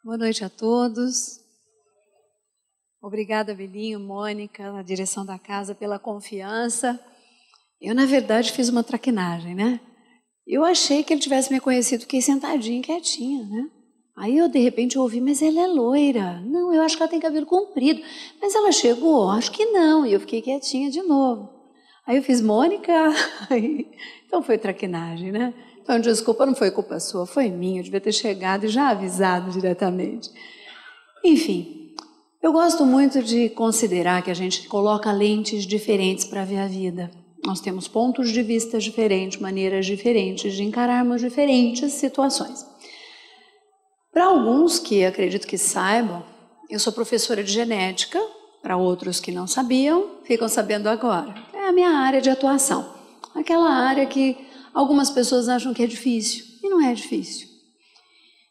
Boa noite a todos. Obrigada, Belinho, Mônica, na direção da casa, pela confiança. Eu, na verdade, fiz uma traquinagem, né? Eu achei que ele tivesse me conhecido, fiquei sentadinha, quietinha, né? Aí eu, de repente, ouvi, mas ela é loira. Não, eu acho que ela tem cabelo comprido. Mas ela chegou? Acho que não. E eu fiquei quietinha de novo. Aí eu fiz, Mônica. Então foi traquinagem, né? Então, desculpa, não foi culpa sua, foi minha. Eu devia ter chegado e já avisado diretamente. Enfim, eu gosto muito de considerar que a gente coloca lentes diferentes para ver a vida. Nós temos pontos de vista diferentes, maneiras diferentes de encararmos diferentes situações. Para alguns que acredito que saibam, eu sou professora de genética. Para outros que não sabiam, ficam sabendo agora. É a minha área de atuação. Aquela área que algumas pessoas acham que é difícil, e não é difícil.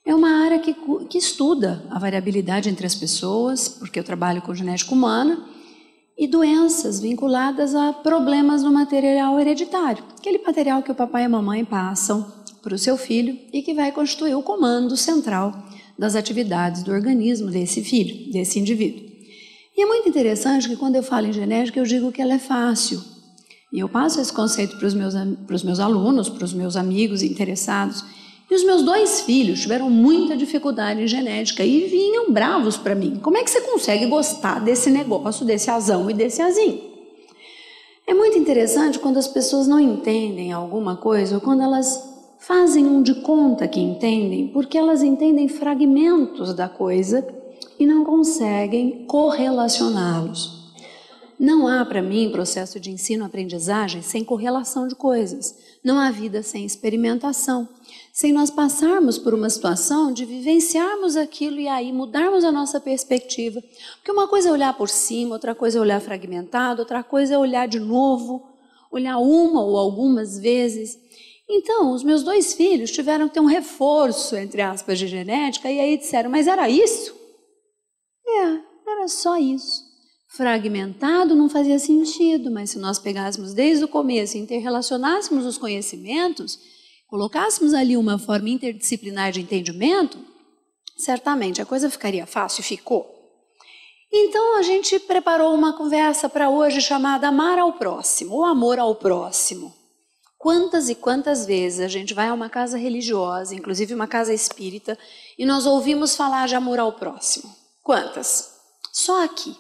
É uma área que estuda a variabilidade entre as pessoas, porque eu trabalho com genética humana, e doenças vinculadas a problemas no material hereditário. Aquele material que o papai e a mamãe passam para o seu filho e que vai constituir o comando central das atividades do organismo desse filho, desse indivíduo. E é muito interessante que quando eu falo em genética, eu digo que ela é fácil. E eu passo esse conceito para os meus alunos, para os meus amigos interessados. E os meus 2 filhos tiveram muita dificuldade em genética e vinham bravos para mim. Como é que você consegue gostar desse negócio, desse azão e desse azinho? É muito interessante quando as pessoas não entendem alguma coisa ou quando elas fazem um de conta que entendem, porque elas entendem fragmentos da coisa e não conseguem correlacioná-los. Não há, para mim, processo de ensino-aprendizagem sem correlação de coisas. Não há vida sem experimentação. Sem nós passarmos por uma situação de vivenciarmos aquilo e aí mudarmos a nossa perspectiva. Porque uma coisa é olhar por cima, outra coisa é olhar fragmentado, outra coisa é olhar de novo, olhar uma ou algumas vezes. Então, os meus 2 filhos tiveram que ter um reforço, entre aspas, de genética, e aí disseram, mas era isso? Era só isso. Fragmentado não fazia sentido, mas se nós pegássemos desde o começo e interrelacionássemos os conhecimentos, colocássemos ali uma forma interdisciplinar de entendimento, certamente a coisa ficaria fácil e ficou. Então a gente preparou uma conversa para hoje chamada Amar ao Próximo, ou Amor ao Próximo. Quantas e quantas vezes a gente vai a uma casa religiosa, inclusive uma casa espírita, e nós ouvimos falar de amor ao próximo? Quantas? Só aqui.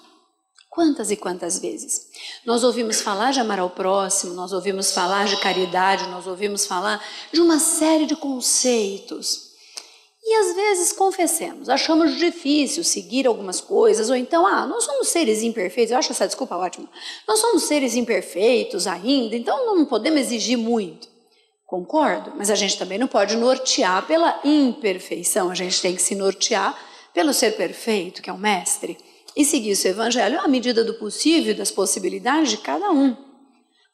Quantas e quantas vezes? Nós ouvimos falar de amar ao próximo, nós ouvimos falar de caridade, nós ouvimos falar de uma série de conceitos. E às vezes, confessemos, achamos difícil seguir algumas coisas, ou então, nós somos seres imperfeitos, eu acho essa desculpa ótima, nós somos seres imperfeitos ainda, então não podemos exigir muito. Concordo, mas a gente também não pode nortear pela imperfeição, a gente tem que se nortear pelo ser perfeito, que é o mestre. E seguir o seu evangelho à medida do possível e das possibilidades de cada um.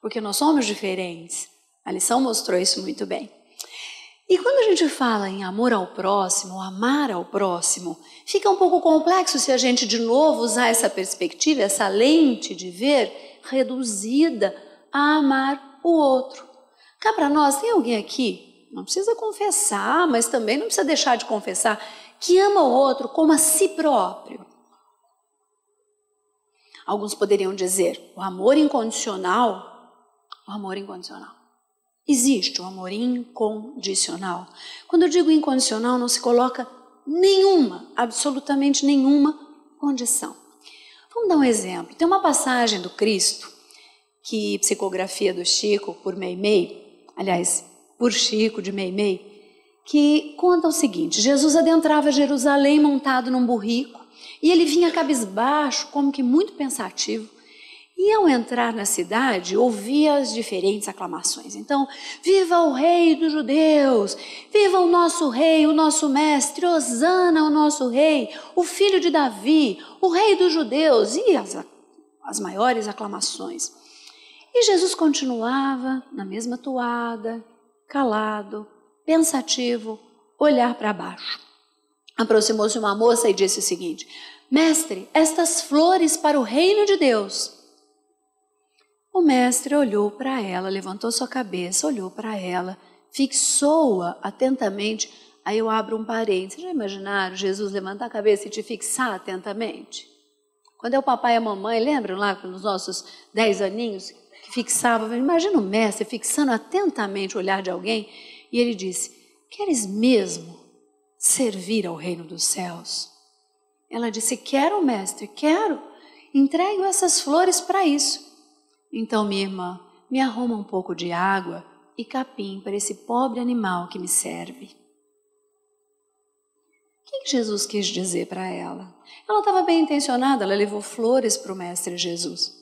Porque nós somos diferentes. A lição mostrou isso muito bem. E quando a gente fala em amor ao próximo, amar ao próximo, fica um pouco complexo se a gente de novo usar essa perspectiva, essa lente de ver reduzida a amar o outro. Cá para nós, tem alguém aqui, não precisa confessar, mas também não precisa deixar de confessar, que ama o outro como a si próprio. Alguns poderiam dizer, o amor incondicional. Existe o amor incondicional. Quando eu digo incondicional, não se coloca nenhuma, absolutamente nenhuma condição. Vamos dar um exemplo. Tem uma passagem do Cristo, que psicografia do Chico, por Meimei, aliás, por Chico de Meimei, que conta o seguinte, Jesus adentrava Jerusalém montado num burrico, e ele vinha cabisbaixo, como que muito pensativo, e ao entrar na cidade, ouvia as diferentes aclamações. Então, viva o rei dos judeus, viva o nosso rei, o nosso mestre, Hosana o nosso rei, o filho de Davi, o rei dos judeus, e as maiores aclamações. E Jesus continuava na mesma toada, calado, pensativo, olhar para baixo. Aproximou-se uma moça e disse o seguinte, mestre, estas flores para o reino de Deus. O mestre olhou para ela, levantou sua cabeça, olhou para ela, fixou-a atentamente, Aí eu abro um parênteses. Vocês já imaginaram Jesus levantar a cabeça e te fixar atentamente? Quando é o papai e a mamãe, lembram lá nos nossos 10 aninhos, que fixavam, imagina o mestre fixando atentamente o olhar de alguém, e ele disse, queres mesmo servir ao reino dos céus? Ela disse, quero, mestre, quero. Entrego essas flores para isso. Então, minha irmã, me arruma um pouco de água e capim para esse pobre animal que me serve. O que Jesus quis dizer para ela? Ela estava bem intencionada, ela levou flores para o mestre Jesus.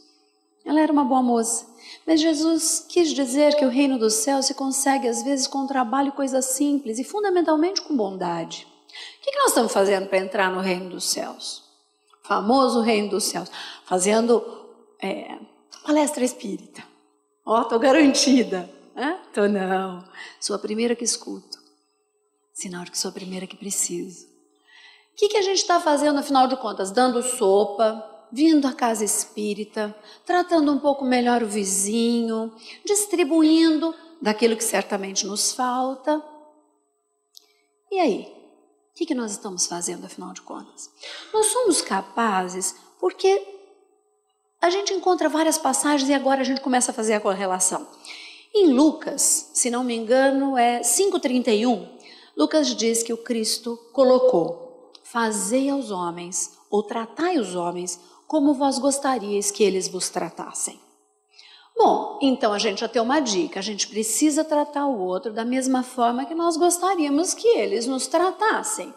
Ela era uma boa moça. Mas Jesus quis dizer que o reino dos céus se consegue às vezes com trabalho e coisas simples e fundamentalmente com bondade. O que nós estamos fazendo para entrar no reino dos céus? O famoso reino dos céus. Fazendo palestra espírita. Ó, estou garantida. Tô não. Sou a primeira que escuto. Sinal de que sou a primeira que preciso. O que a gente está fazendo, afinal de contas? Dando sopa, vindo à casa espírita, tratando um pouco melhor o vizinho, distribuindo daquilo que certamente nos falta. E aí? O que nós estamos fazendo, afinal de contas? Nós somos capazes porque a gente encontra várias passagens e agora a gente começa a fazer a correlação. Em Lucas, se não me engano, é 5,31, Lucas diz que o Cristo colocou: fazei aos homens, ou tratai os homens, como vós gostaríeis que eles vos tratassem. Bom, então a gente já tem uma dica, a gente precisa tratar o outro da mesma forma que nós gostaríamos que eles nos tratassem.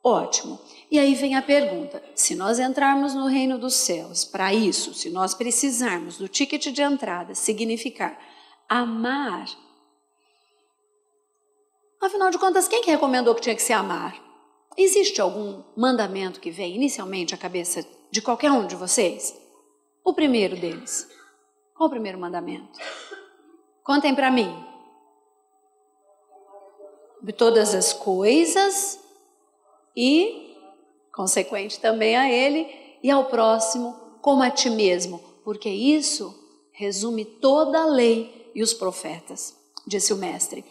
Ótimo. E aí vem a pergunta, se nós entrarmos no reino dos céus, para isso, se nós precisarmos do ticket de entrada significar amar, afinal de contas, quem que recomendou que tinha que se amar? Existe algum mandamento que vem inicialmente à cabeça de qualquer um de vocês? O primeiro deles. Qual o primeiro mandamento? Contem para mim. De todas as coisas e, consequente também a ele, e ao próximo como a ti mesmo, porque isso resume toda a lei e os profetas, disse o mestre.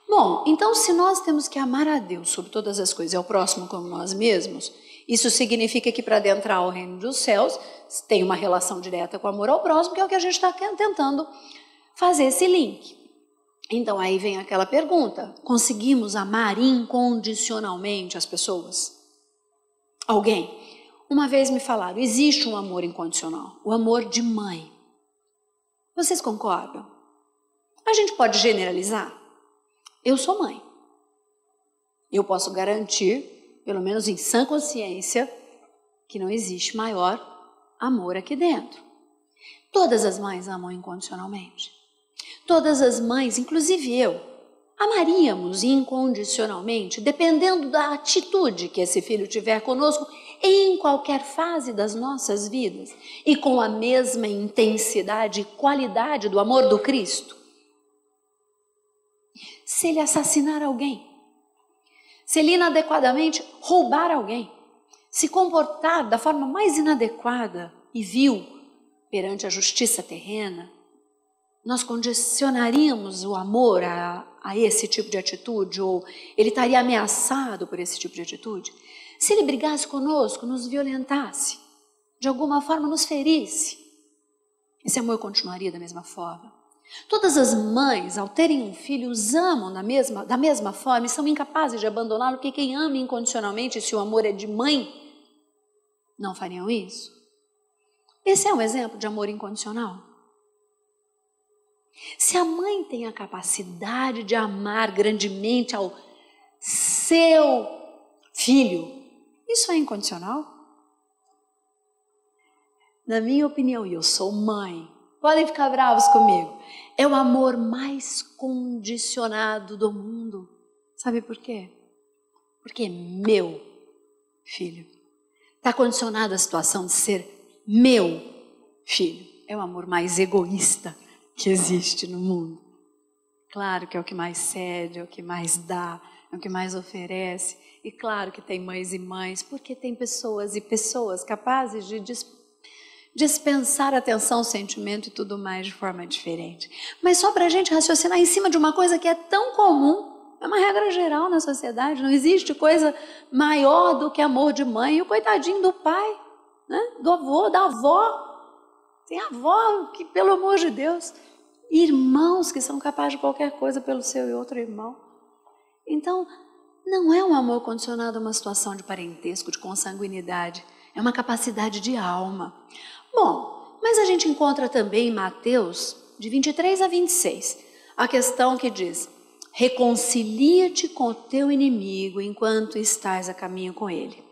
Bom, então se nós temos que amar a Deus sobre todas as coisas e ao próximo como nós mesmos, isso significa que para adentrar ao reino dos céus tem uma relação direta com o amor ao próximo, que é o que a gente está tentando fazer esse link. Então aí vem aquela pergunta, conseguimos amar incondicionalmente as pessoas? Alguém? Uma vez me falaram, existe um amor incondicional, o amor de mãe. Vocês concordam? A gente pode generalizar? Eu sou mãe. Eu posso garantir, pelo menos em sã consciência, que não existe maior amor aqui dentro. Todas as mães amam incondicionalmente. Todas as mães, inclusive eu, amaríamos incondicionalmente, dependendo da atitude que esse filho tiver conosco em qualquer fase das nossas vidas e com a mesma intensidade e qualidade do amor do Cristo. Se ele assassinar alguém, se ele inadequadamente roubar alguém, se comportar da forma mais inadequada e vil perante a justiça terrena, nós condicionaríamos o amor a esse tipo de atitude, ou ele estaria ameaçado por esse tipo de atitude? Se ele brigasse conosco, nos violentasse, de alguma forma nos ferisse, esse amor continuaria da mesma forma? Todas as mães, ao terem um filho, os amam da mesma forma e são incapazes de abandoná-lo, porque quem ama incondicionalmente, se o amor é de mãe, não fariam isso? Esse é um exemplo de amor incondicional. Se a mãe tem a capacidade de amar grandemente ao seu filho, isso é incondicional? Na minha opinião, e eu sou mãe, podem ficar bravos comigo, é o amor mais condicionado do mundo. Sabe por quê? Porque é meu filho. Está condicionado à situação de ser meu filho. É o amor mais egoísta que existe no mundo. Claro que é o que mais cede, é o que mais dá, é o que mais oferece. E claro que tem mães e mães, porque tem pessoas e pessoas capazes de dispensar atenção, sentimento e tudo mais de forma diferente. Mas só para a gente raciocinar em cima de uma coisa que é tão comum, é uma uma regra geral na sociedade, não existe coisa maior do que amor de mãe. E o coitadinho do pai, né? Do avô, da avó. Tem avó que, pelo amor de Deus, irmãos que são capazes de qualquer coisa pelo seu e outro irmão. Então, não é um amor condicionado a uma situação de parentesco, de consanguinidade. É uma capacidade de alma. Bom, mas a gente encontra também em Mateus, de 23 a 26, a questão que diz: reconcilia-te com o teu inimigo enquanto estás a caminho com ele.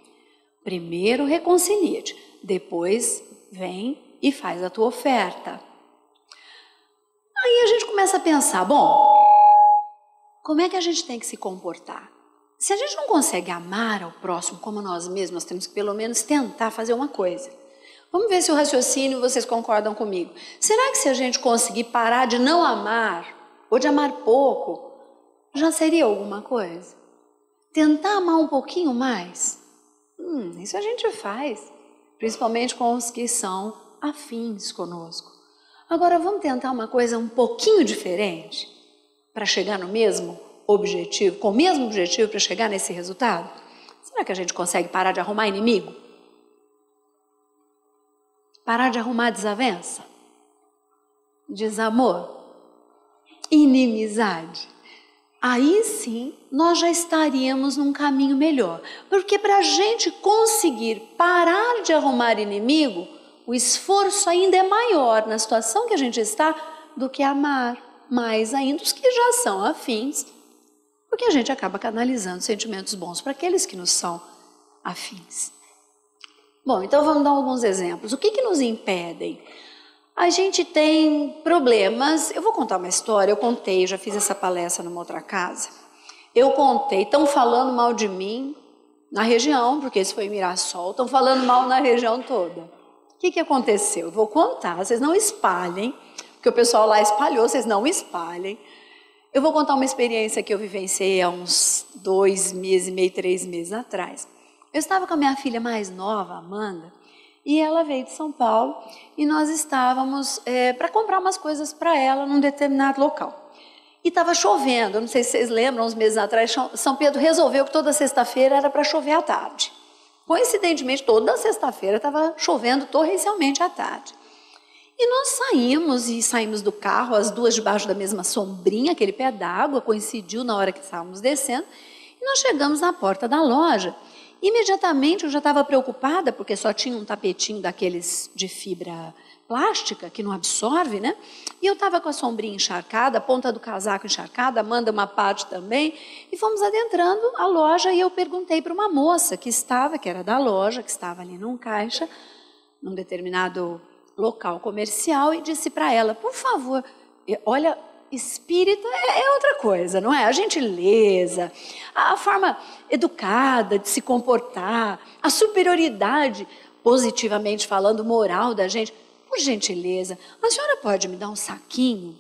Primeiro reconcilia-te, depois vem e faz a tua oferta. Aí a gente começa a pensar, bom, como é que a gente tem que se comportar? Se a gente não consegue amar ao próximo como nós mesmos, nós temos que pelo menos tentar fazer uma coisa. Vamos ver se o raciocínio vocês concordam comigo. Será que se a gente conseguir parar de não amar, ou de amar pouco, já seria alguma coisa? Tentar amar um pouquinho mais? Isso a gente faz, principalmente com os que são afins conosco. Agora vamos tentar uma coisa um pouquinho diferente para chegar no mesmo objetivo, com o mesmo objetivo para chegar nesse resultado? Será que a gente consegue parar de arrumar inimigo? Parar de arrumar desavença? Desamor? Inimizade? Aí sim nós já estaríamos num caminho melhor. Porque para a gente conseguir parar de arrumar inimigo, o esforço ainda é maior na situação que a gente está do que amar mais ainda os que já são afins, porque a gente acaba canalizando sentimentos bons para aqueles que nos são afins. Bom, então vamos dar alguns exemplos. O que nos impedem? A gente tem problemas. Eu vou contar uma história, eu contei, eu já fiz essa palestra numa outra casa. Eu contei, estão falando mal de mim na região, porque esse foi em Mirassol, estão falando mal na região toda. O que aconteceu? Eu vou contar, vocês não espalhem, porque o pessoal lá espalhou, vocês não espalhem. Eu vou contar uma experiência que eu vivenciei há uns 2 meses e meio, 3 meses atrás. Eu estava com a minha filha mais nova, Amanda, e ela veio de São Paulo e nós estávamos para comprar umas coisas para ela num determinado local. E estava chovendo, não sei se vocês lembram, uns meses atrás, São Pedro resolveu que toda sexta-feira era para chover à tarde. Coincidentemente, toda sexta-feira estava chovendo torrencialmente à tarde. E nós saímos do carro, as duas debaixo da mesma sombrinha, aquele pé d'água, coincidiu na hora que estávamos descendo, e nós chegamos na porta da loja. Imediatamente eu já estava preocupada, porque só tinha um tapetinho daqueles de fibra plástica, que não absorve, né? E eu estava com a sombrinha encharcada, a ponta do casaco encharcada, Amanda uma parte também, e fomos adentrando a loja e eu perguntei para uma moça que era da loja, que estava ali num caixa, num determinado local comercial, e disse para ela, por favor, olha, espírita é outra coisa, não é? A gentileza, a forma educada de se comportar, a superioridade, positivamente falando, moral da gente. Por gentileza, a senhora pode me dar um saquinho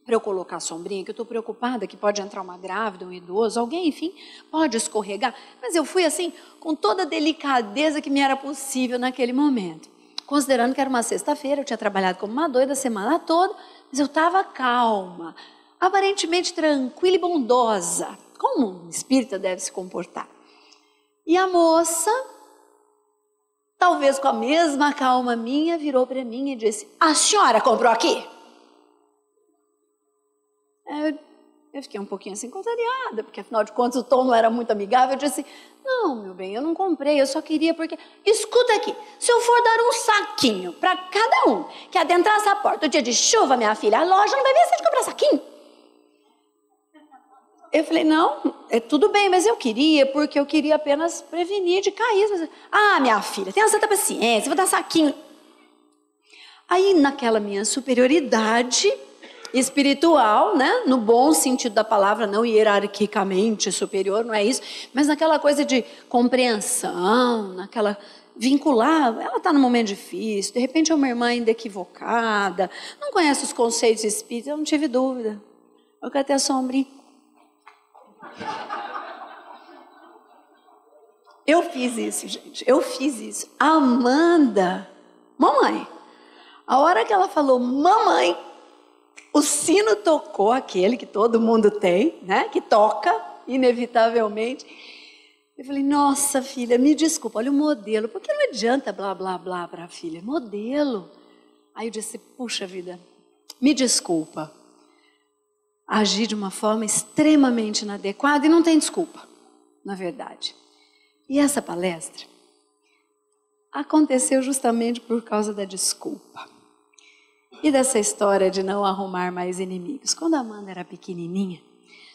para eu colocar a sombrinha, que eu estou preocupada que pode entrar uma grávida, um idoso, alguém, enfim, pode escorregar. Mas eu fui assim, com toda a delicadeza que me era possível naquele momento. Considerando que era uma sexta-feira, eu tinha trabalhado como uma doida a semana toda, mas eu estava calma, aparentemente tranquila e bondosa, como um espírita deve se comportar. E a moça, talvez com a mesma calma minha, virou para mim e disse, a senhora comprou aqui? Eu fiquei um pouquinho assim contrariada, porque afinal de contas o tom não era muito amigável. Eu disse, não, meu bem, eu não comprei, eu só queria porque... Escuta aqui, se eu for dar um saquinho para cada um que adentrar essa porta, o dia de chuva, minha filha, a loja não vai ver se de comprar saquinho. Eu falei, não, tudo bem, mas eu queria, porque eu queria apenas prevenir de cair. Ah, minha filha, tenha santa paciência, vou dar saquinho. Aí, naquela minha superioridade espiritual, né, no bom sentido da palavra, não hierarquicamente superior, não é isso, mas naquela coisa de compreensão, naquela vincular, ela está num momento difícil, de repente é uma irmã ainda equivocada, não conhece os conceitos espíritas, eu não tive dúvida. Eu quero ter a sombrinha. Eu fiz isso, gente, eu fiz isso. A Amanda, mamãe, a hora que ela falou mamãe, o sino tocou, aquele que todo mundo tem, né, que toca, inevitavelmente. Eu falei, nossa filha, me desculpa, olha o modelo, porque não adianta blá blá blá para a filha, modelo. Aí eu disse, puxa vida, me desculpa, agi de uma forma extremamente inadequada e não tem desculpa, na verdade. E essa palestra aconteceu justamente por causa da desculpa. E dessa história de não arrumar mais inimigos. Quando a Amanda era pequenininha,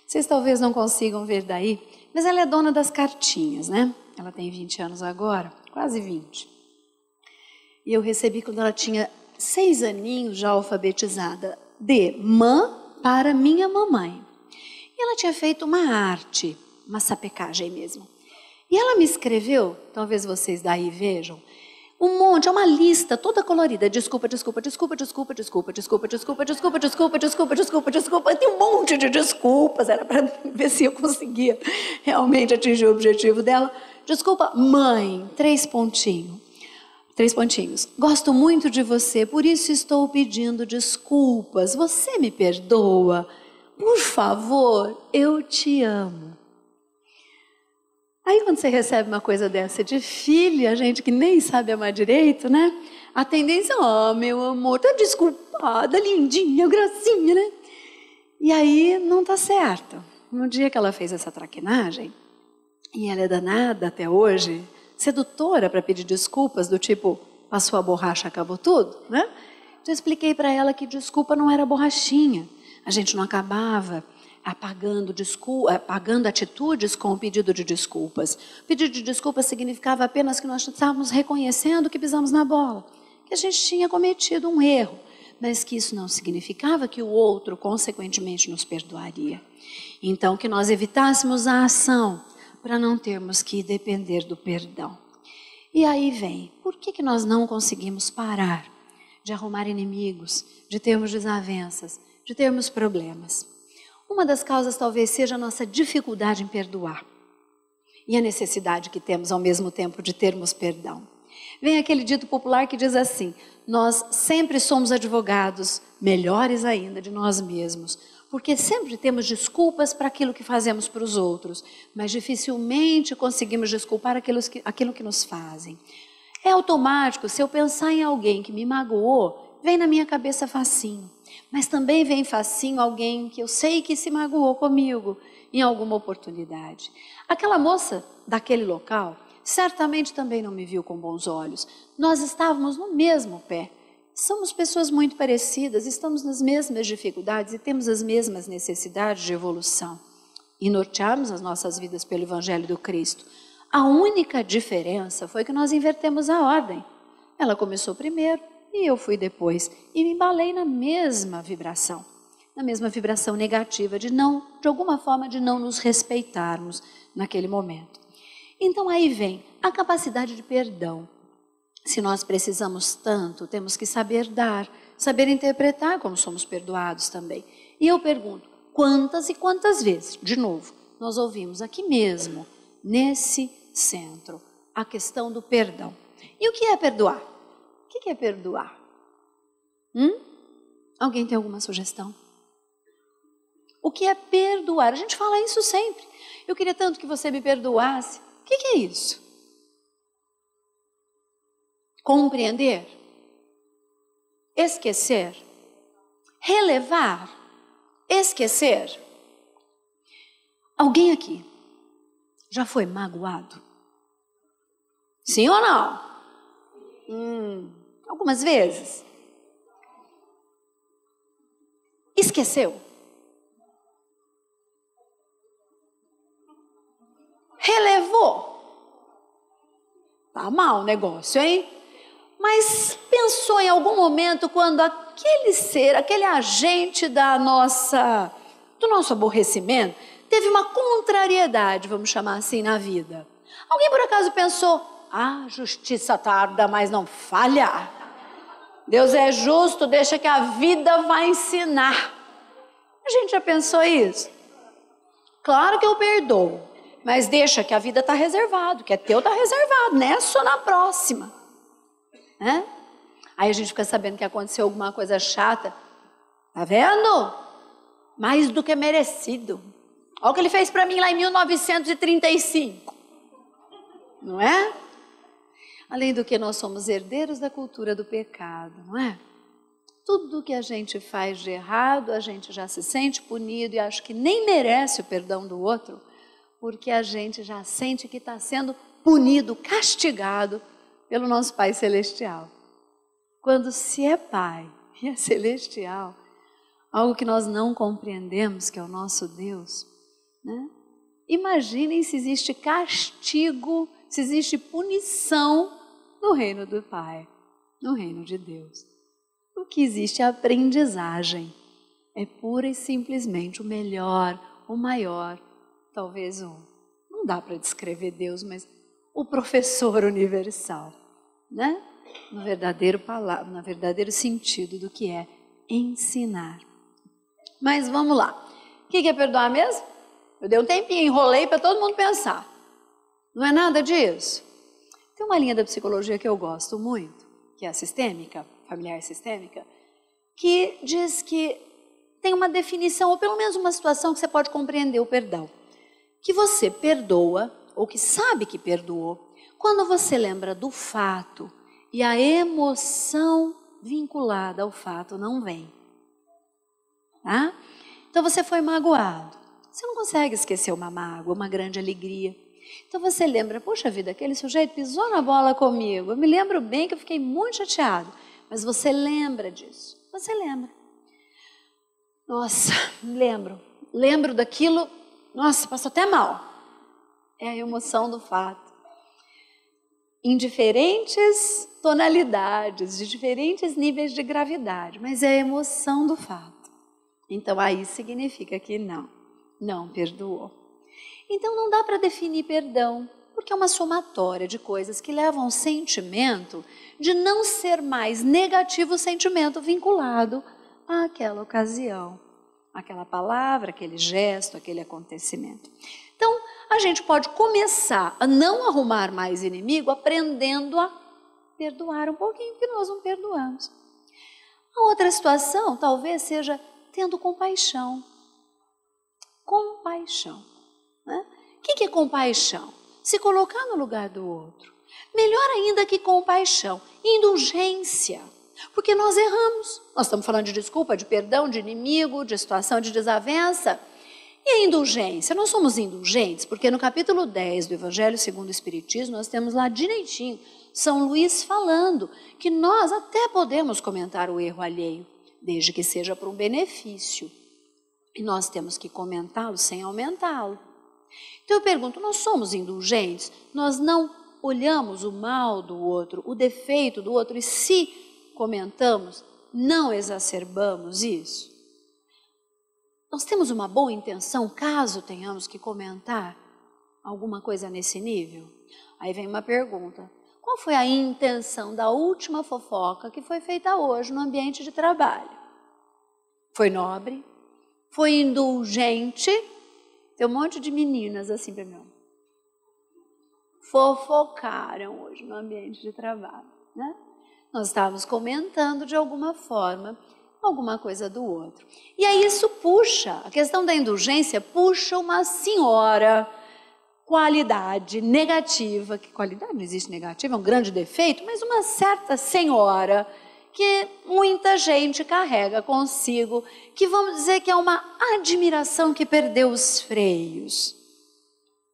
vocês talvez não consigam ver daí, mas ela é dona das cartinhas, né? Ela tem 20 anos agora, quase 20. E eu recebi quando ela tinha 6 aninhos, já alfabetizada, de mã para minha mamãe. E ela tinha feito uma arte, uma sapecagem mesmo. E ela me escreveu, talvez vocês daí vejam, um monte, é uma lista toda colorida. Desculpa, desculpa, desculpa, desculpa, desculpa, desculpa, desculpa, desculpa, desculpa, desculpa, desculpa, desculpa. Tem um monte de desculpas, era para ver se eu conseguia realmente atingir o objetivo dela. Desculpa, mãe, 3 pontinhos. 3 pontinhos. Gosto muito de você, por isso estou pedindo desculpas. Você me perdoa? Por favor, eu te amo. Aí quando você recebe uma coisa dessa de filha, gente que nem sabe amar direito, né? A tendência é, meu amor, tá desculpada, lindinha, gracinha, né? E aí não tá certo. No dia que ela fez essa traquinagem, e ela é danada até hoje, sedutora para pedir desculpas, do tipo, passou a borracha, acabou tudo, né? Eu expliquei para ela que desculpa não era borrachinha. A gente não acabava apagando atitudes com o pedido de desculpas. O pedido de desculpas significava apenas que nós estávamos reconhecendo que pisamos na bola, que a gente tinha cometido um erro, mas que isso não significava que o outro, consequentemente, nos perdoaria. Então, que nós evitássemos a ação para não termos que depender do perdão. E aí vem, por que nós não conseguimos parar de arrumar inimigos, de termos desavenças, de termos problemas? Uma das causas talvez seja a nossa dificuldade em perdoar e a necessidade que temos ao mesmo tempo de termos perdão. Vem aquele dito popular que diz assim, nós sempre somos advogados, melhores ainda, de nós mesmos, porque sempre temos desculpas para aquilo que fazemos para os outros, mas dificilmente conseguimos desculpar aquilo que nos fazem. É automático, se eu pensar em alguém que me magoou, vem na minha cabeça facinho. Mas também vem facinho alguém que eu sei que se magoou comigo em alguma oportunidade. Aquela moça daquele local certamente também não me viu com bons olhos. Nós estávamos no mesmo pé. Somos pessoas muito parecidas, estamos nas mesmas dificuldades e temos as mesmas necessidades de evolução. E nortearmos as nossas vidas pelo Evangelho do Cristo. A única diferença foi que nós invertemos a ordem. Ela começou primeiro. E eu fui depois, e me embalei na mesma vibração negativa, de alguma forma, de não nos respeitarmos naquele momento. Então aí vem a capacidade de perdão. Se nós precisamos tanto, temos que saber dar, saber interpretar como somos perdoados também. E eu pergunto, quantas e quantas vezes, de novo, nós ouvimos aqui mesmo, nesse centro, a questão do perdão. E o que é perdoar? O que é perdoar? Alguém tem alguma sugestão? O que é perdoar? A gente fala isso sempre. Eu queria tanto que você me perdoasse. O que é isso? Compreender? Esquecer? Relevar? Esquecer? Alguém aqui já foi magoado? Sim ou não? Algumas vezes. Esqueceu. Relevou. Tá mal o negócio, hein? Mas pensou em algum momento quando aquele ser, aquele agente do nosso aborrecimento, teve uma contrariedade, vamos chamar assim, na vida. Alguém por acaso pensou, a justiça tarda, mas não falha. Deus é justo, deixa que a vida vai ensinar. A gente já pensou isso? Claro que eu perdoo, mas deixa que a vida está reservado, que é teu está reservado, não é só na próxima. Né? Aí a gente fica sabendo que aconteceu alguma coisa chata. Tá vendo? Mais do que merecido. Olha o que ele fez para mim lá em 1935. Não é? Além do que nós somos herdeiros da cultura do pecado, não é? Tudo que a gente faz de errado, a gente já se sente punido e acha que nem merece o perdão do outro, porque a gente já sente que está sendo punido, castigado pelo nosso Pai Celestial. Quando se é Pai e é celestial, algo que nós não compreendemos, que é o nosso Deus, né? Imaginem se existe castigo, se existe punição no reino do Pai, no reino de Deus. O que existe é aprendizagem, é pura e simplesmente o melhor, o maior, talvez não dá para descrever Deus, mas o professor universal, né? No verdadeiro sentido do que é ensinar. Mas vamos lá, o que é perdoar mesmo? Eu dei um tempinho, enrolei para todo mundo pensar. Não é nada disso. Tem uma linha da psicologia que eu gosto muito, que é a sistêmica, familiar sistêmica, que diz que tem uma definição, ou pelo menos uma situação que você pode compreender o perdão. Que você perdoa, ou que sabe que perdoou, quando você lembra do fato e a emoção vinculada ao fato não vem. Tá? Então você foi magoado. Você não consegue esquecer uma mágoa, uma grande alegria. Então você lembra, poxa vida, aquele sujeito pisou na bola comigo. Eu me lembro bem que eu fiquei muito chateado. Mas você lembra disso. Você lembra. Nossa, lembro daquilo. Nossa, passou até mal. É a emoção do fato. Em diferentes tonalidades, de diferentes níveis de gravidade. Mas é a emoção do fato. Então aí significa que não perdoou. Então não dá para definir perdão, porque é uma somatória de coisas que levam ao sentimento de não ser mais negativo o sentimento vinculado àquela ocasião, aquela palavra, aquele gesto, aquele acontecimento. Então a gente pode começar a não arrumar mais inimigo aprendendo a perdoar um pouquinho, porque nós não perdoamos. A outra situação talvez seja tendo compaixão. Compaixão. Né? O que é compaixão? Se colocar no lugar do outro. Melhor ainda que compaixão, indulgência. Porque nós erramos. Nós estamos falando de desculpa, de perdão, de inimigo, de situação de desavença. E a indulgência? Nós somos indulgentes, porque no capítulo 10 do Evangelho segundo o Espiritismo, nós temos lá direitinho São Luís falando que nós até podemos comentar o erro alheio, desde que seja para um benefício. E nós temos que comentá-lo sem aumentá-lo. Então eu pergunto, nós somos indulgentes? Nós não olhamos o mal do outro, o defeito do outro, e se comentamos, não exacerbamos isso? Nós temos uma boa intenção, caso tenhamos que comentar alguma coisa nesse nível? Aí vem uma pergunta, qual foi a intenção da última fofoca que foi feita hoje no ambiente de trabalho? Foi nobre? Foi indulgente? Tem um monte de meninas assim para mim. Fofocaram hoje no ambiente de trabalho, né? Nós estávamos comentando de alguma forma alguma coisa do outro. E aí isso puxa, a questão da indulgência puxa uma senhora qualidade negativa, que qualidade não existe negativa, é um grande defeito, mas uma certa senhora que muita gente carrega consigo, que vamos dizer que é uma admiração que perdeu os freios.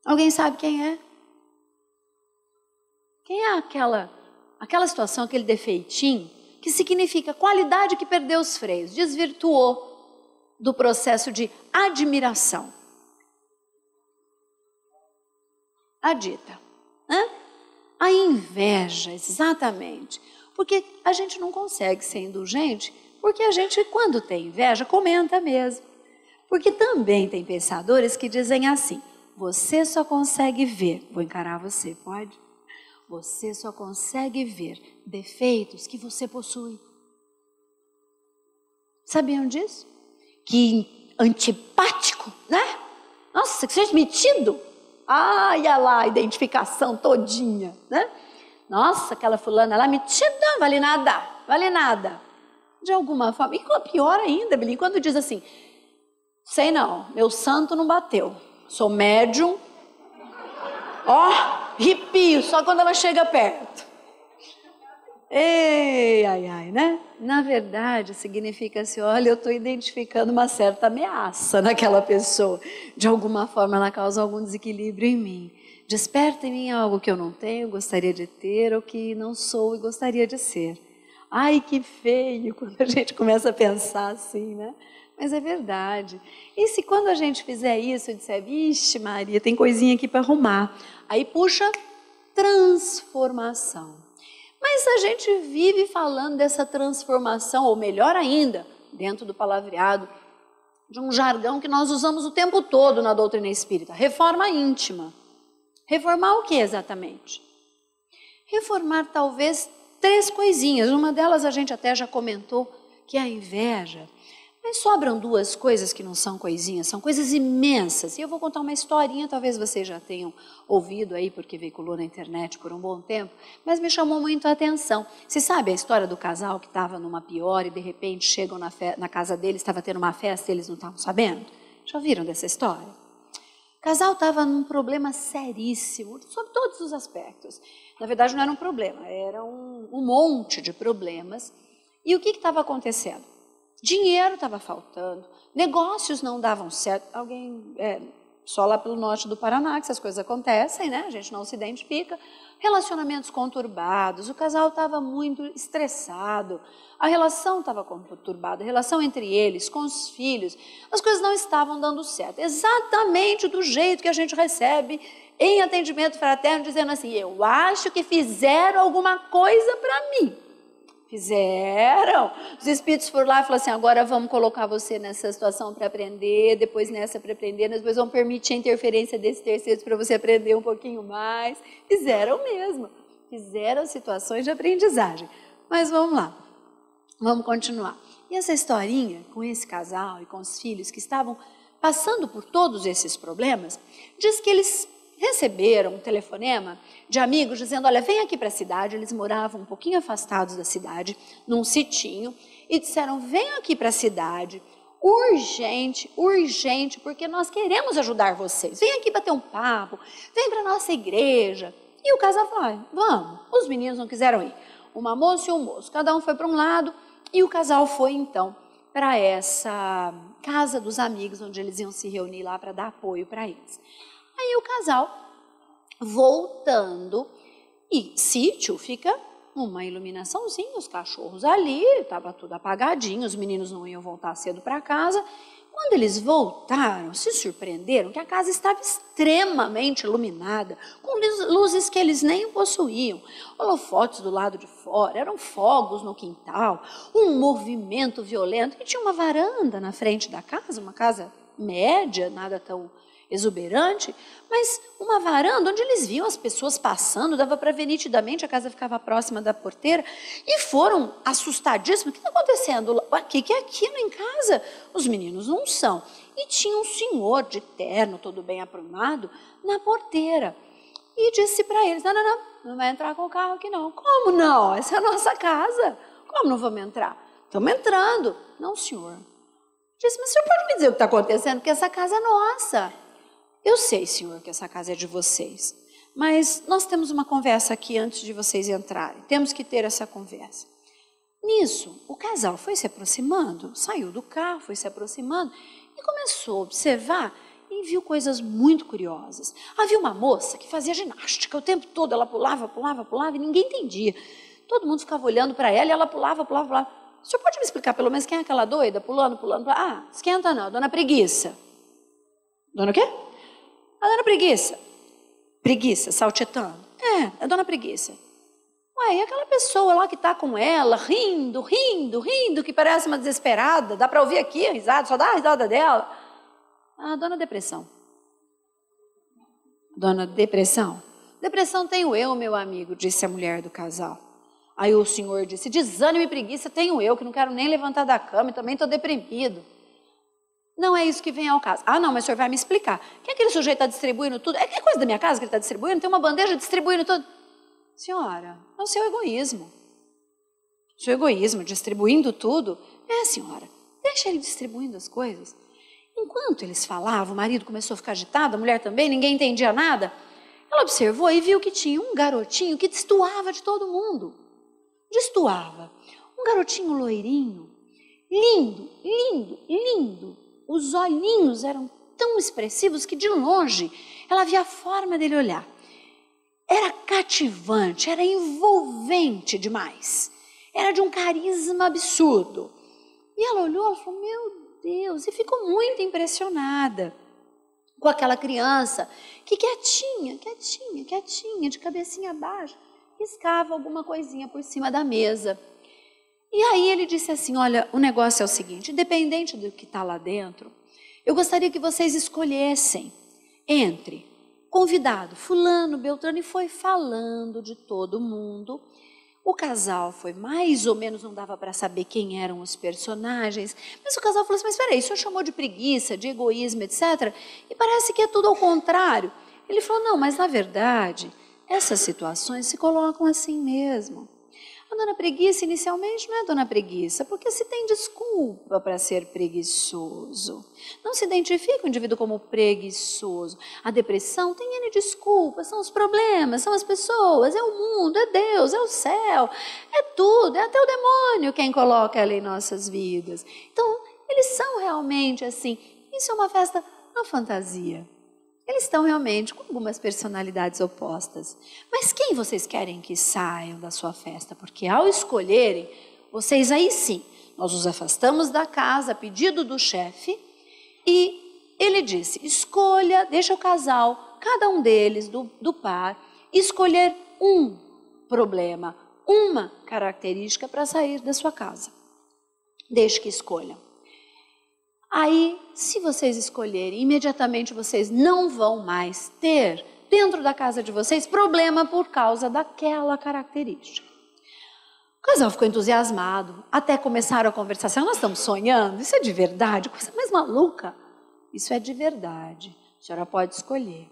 Alguém sabe quem é? Quem é aquela situação, aquele defeitinho, que significa qualidade que perdeu os freios, desvirtuou do processo de admiração? A dita, né? A inveja, exatamente. Porque a gente não consegue ser indulgente, porque a gente, quando tem inveja, comenta mesmo. Porque também tem pensadores que dizem assim, você só consegue ver, vou encarar você, pode? Você só consegue ver defeitos que você possui. Sabiam disso? Que antipático, né? Nossa, que seja metido. Ai, olha lá, a identificação todinha, né? Nossa, aquela fulana lá, metida, vale nada, vale nada. De alguma forma, e pior ainda, Belinha, quando diz assim, Sei não, meu santo não bateu. Sou médium. Ó, arrepio, só quando ela chega perto. Ei, ai, ai, né? Na verdade, significa assim, olha, eu estou identificando uma certa ameaça naquela pessoa. De alguma forma, ela causa algum desequilíbrio em mim. Desperta em mim algo que eu não tenho, gostaria de ter, ou que não sou e gostaria de ser. Ai, que feio quando a gente começa a pensar assim, né? Mas é verdade. E se quando a gente fizer isso, eu disser, vixe Maria, tem coisinha aqui para arrumar. Aí puxa, transformação. Mas a gente vive falando dessa transformação, ou melhor ainda, dentro do palavreado, de um jargão que nós usamos o tempo todo na doutrina espírita, reforma íntima. Reformar o que exatamente? Reformar talvez 3 coisinhas, uma delas a gente até já comentou, que é a inveja. Mas sobram 2 coisas que não são coisinhas, são coisas imensas. E eu vou contar uma historinha, talvez vocês já tenham ouvido aí, porque veiculou na internet por um bom tempo, mas me chamou muito a atenção. Você sabe a história do casal que estava numa pior e de repente chegam na casa deles, estava tendo uma festa e eles não estavam sabendo? Já ouviram dessa história? O casal estava num problema seríssimo, sob todos os aspectos. Na verdade não era um problema, era um monte de problemas. E o que estava acontecendo? Dinheiro estava faltando, negócios não davam certo. Só lá pelo norte do Paraná que essas coisas acontecem, né? A gente não se identifica. Relacionamentos conturbados, o casal estava muito estressado, a relação estava conturbada, a relação entre eles, com os filhos, as coisas não estavam dando certo. Exatamente do jeito que a gente recebe em atendimento fraterno, dizendo assim, eu acho que fizeram alguma coisa para mim. Fizeram. Os espíritos foram lá e falaram assim, agora vamos colocar você nessa situação para aprender, depois nessa para aprender, depois vamos permitir a interferência desses terceiros para você aprender um pouquinho mais. Fizeram mesmo. Fizeram situações de aprendizagem. Mas vamos lá. Vamos continuar. E essa historinha com esse casal e com os filhos que estavam passando por todos esses problemas, diz que eles receberam um telefonema de amigos dizendo, olha, vem aqui para a cidade. Eles moravam um pouquinho afastados da cidade, num sitinho, e disseram, vem aqui para a cidade, urgente, urgente, porque nós queremos ajudar vocês. Vem aqui bater um papo, vem para a nossa igreja. E o casal falou, vamos. Os meninos não quiseram ir. Uma moça e um moço, cada um foi para um lado, e o casal foi então para essa casa dos amigos, onde eles iam se reunir lá para dar apoio para eles. Aí o casal, voltando, e sítio fica uma iluminaçãozinha, os cachorros ali, estava tudo apagadinho, os meninos não iam voltar cedo para casa. Quando eles voltaram, se surpreenderam que a casa estava extremamente iluminada, com luzes que eles nem possuíam, holofotes do lado de fora, eram fogos no quintal, um movimento violento, e tinha uma varanda na frente da casa, uma casa média, nada tão exuberante, mas uma varanda onde eles viam as pessoas passando, dava para ver nitidamente, a casa ficava próxima da porteira, e foram assustadíssimos. O que está acontecendo? O que é aquilo em casa? Os meninos não são. E tinha um senhor de terno, todo bem aprumado, na porteira. E disse para eles, não vai entrar com o carro aqui não. Como não? Essa é a nossa casa. Como não vamos entrar? Estamos entrando. Não, senhor. Disse, mas o senhor pode me dizer o que está acontecendo? Porque essa casa é nossa. Eu sei, senhor, que essa casa é de vocês, mas nós temos uma conversa aqui antes de vocês entrarem. Temos que ter essa conversa. Nisso, o casal foi se aproximando, saiu do carro, foi se aproximando e começou a observar e viu coisas muito curiosas. Havia uma moça que fazia ginástica o tempo todo, ela pulava, pulava, pulava e ninguém entendia. Todo mundo ficava olhando para ela e ela pulava, pulava, pulava. O senhor pode me explicar pelo menos quem é aquela doida, pulando, pulando? Ah, esquenta não, dona Preguiça. Dona o quê? A dona Preguiça. Preguiça, saltitando. É a dona Preguiça. Ué, e aquela pessoa lá que está com ela, rindo, que parece uma desesperada, dá para ouvir aqui a risada, só dá a risada dela. A dona Depressão. Dona Depressão? Depressão tenho eu, meu amigo, disse a mulher do casal. Aí o senhor disse, desânimo e preguiça tenho eu, que não quero nem levantar da cama e também estou deprimido. Não é isso que vem ao caso. Ah, não, mas o senhor vai me explicar. Que aquele sujeito está distribuindo tudo? É coisa da minha casa que ele está distribuindo? Tem uma bandeja distribuindo tudo? Senhora, é o seu egoísmo. O seu egoísmo distribuindo tudo? É, senhora, deixa ele distribuindo as coisas. Enquanto eles falavam, o marido começou a ficar agitado, a mulher também, ninguém entendia nada. Ela observou e viu que tinha um garotinho que destoava de todo mundo. Destoava. Um garotinho loirinho, lindo, lindo, lindo. Os olhinhos eram tão expressivos que de longe ela via a forma dele olhar. Era cativante, era envolvente demais. Era de um carisma absurdo. E ela olhou e falou, meu Deus, e ficou muito impressionada com aquela criança que quietinha, de cabecinha baixa, riscava alguma coisinha por cima da mesa. E aí ele disse assim, olha, o negócio é o seguinte, independente do que está lá dentro, eu gostaria que vocês escolhessem entre convidado, fulano, beltrano, e foi falando de todo mundo. O casal foi mais ou menos, não dava para saber quem eram os personagens, mas o casal falou assim, mas espera aí, o senhor chamou de preguiça, de egoísmo, etc. E parece que é tudo ao contrário. Ele falou, não, mas na verdade, essas situações se colocam assim mesmo. A dona preguiça inicialmente não é dona preguiça, porque se tem desculpa para ser preguiçoso. Não se identifica o indivíduo como preguiçoso. A depressão tem N desculpas, são os problemas, são as pessoas, é o mundo, é Deus, é o céu, é tudo, é até o demônio quem coloca ali em nossas vidas. Então, eles são realmente assim, isso é uma festa na fantasia. Eles estão realmente com algumas personalidades opostas. Mas quem vocês querem que saiam da sua festa? Porque ao escolherem, vocês aí sim, nós os afastamos da casa a pedido do chefe e ele disse, escolha, deixa o casal, cada um deles, do par, escolher um problema, uma característica para sair da sua casa. Deixe que escolham. Aí, se vocês escolherem, imediatamente vocês não vão mais ter, dentro da casa de vocês, problema por causa daquela característica. O casal ficou entusiasmado, até começaram a conversar assim, nós estamos sonhando, isso é de verdade, coisa mais maluca. Isso é de verdade, a senhora pode escolher.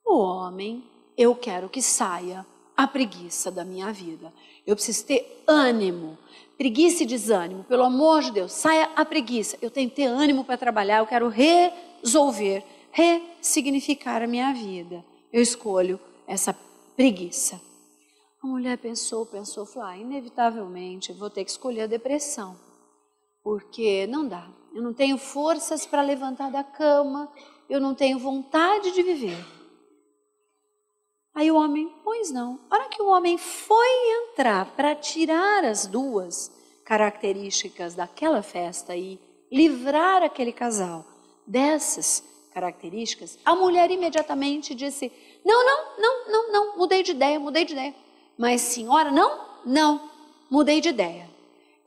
O homem, eu quero que saia a preguiça da minha vida. Eu preciso ter ânimo. Preguiça e desânimo, pelo amor de Deus, saia a preguiça. Eu tenho que ter ânimo para trabalhar, eu quero resolver, ressignificar a minha vida. Eu escolho essa preguiça. A mulher pensou, falou, inevitavelmente vou ter que escolher a depressão, porque não dá. Eu não tenho forças para levantar da cama, eu não tenho vontade de viver. Aí o homem, pois não. A hora que o homem foi entrar para tirar as duas características daquela festa e livrar aquele casal dessas características, a mulher imediatamente disse, não, mudei de ideia. Mas senhora, não, mudei de ideia.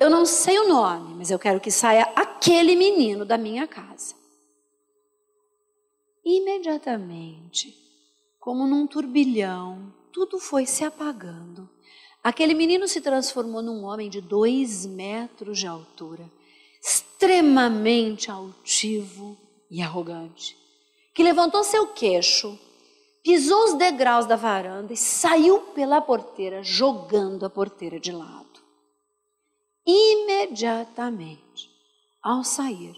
Eu não sei o nome, mas eu quero que saia aquele menino da minha casa. Imediatamente, como num turbilhão, tudo foi se apagando. Aquele menino se transformou num homem de 2 metros de altura, extremamente altivo e arrogante, que levantou seu queixo, pisou os degraus da varanda e saiu pela porteira, jogando a porteira de lado. Imediatamente, ao sair,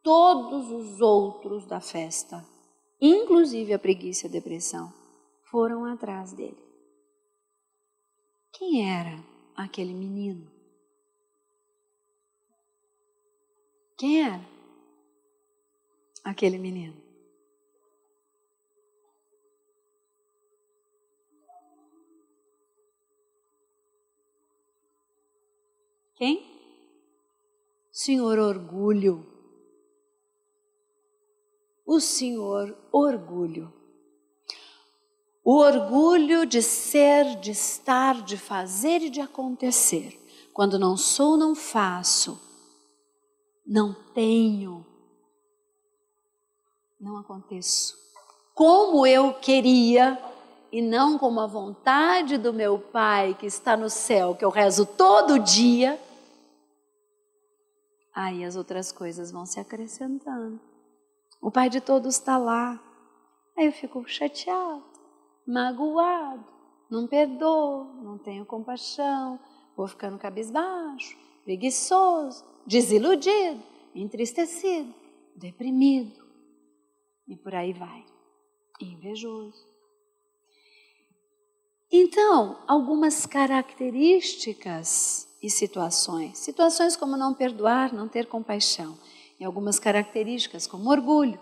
todos os outros da festa, inclusive a preguiça e a depressão, foram atrás dele. Quem era aquele menino? Quem era aquele menino? Quem? Senhor Orgulho. O Senhor Orgulho. O orgulho de ser, de estar, de fazer e de acontecer. Quando não sou, não faço. Não tenho. Não aconteço. Como eu queria e não como a vontade do meu Pai que está no céu, que eu rezo todo dia. Aí as outras coisas vão se acrescentando. O Pai de todos está lá. Aí eu fico chateado, magoado, não perdoo, não tenho compaixão, vou ficando cabisbaixo, preguiçoso, desiludido, entristecido. deprimido, e por aí vai, invejoso. Então, algumas características e situações como não perdoar, não ter compaixão, e algumas características como orgulho,